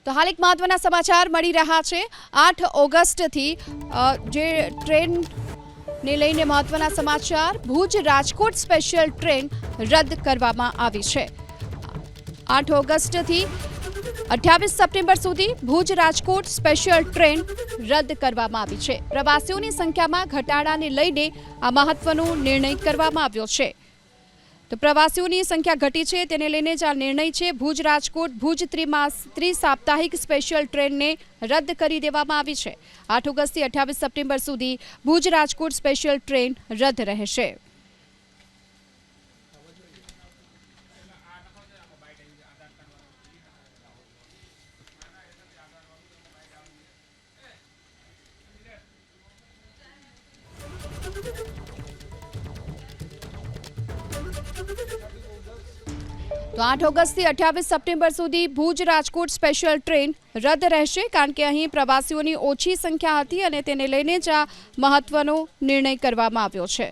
તો હાલ એક મહત્વના સમાચાર મળી રહ્યા છે। 8 ઓગસ્ટથી જે ટ્રેનને લઈને મહત્વના સમાચાર, ભુજ રાજકોટ સ્પેશિયલ ટ્રેન રદ કરવામાં આવી છે। 8 ઓગસ્ટથી 28 સપ્ટેમ્બર સુધી ભુજ રાજકોટ સ્પેશિયલ ટ્રેન રદ કરવામાં આવી છે। પ્રવાસીઓની સંખ્યામાં ઘટાડાને લઈને આ મહત્વનો નિર્ણય કરવામાં આવ્યો છે। તો પ્રવાસીઓની સંખ્યા ઘટી છે તેને લઈને જ આ નિર્ણય છે। ભુજ રાજકોટ ભુજ ત્રિસાપ્તાહિક સ્પેશિયલ ટ્રેનને રદ કરી દેવામાં આવી છે। 8 ઓગસ્ટથી 28 સપ્ટેમ્બર સુધી ભુજ રાજકોટ સ્પેશિયલ ટ્રેન રદ રહેશે। તો 8 ઓગસ્ટથી 28 સપ્ટેમ્બર સુધી ભુજ રાજકોટ સ્પેશિયલ ટ્રેન રદ રહેશે, કારણ કે અહીં પ્રવાસીઓની ઓછી સંખ્યા હતી અને તેને લઈને જ આ મહત્વનો નિર્ણય કરવામાં આવ્યો છે।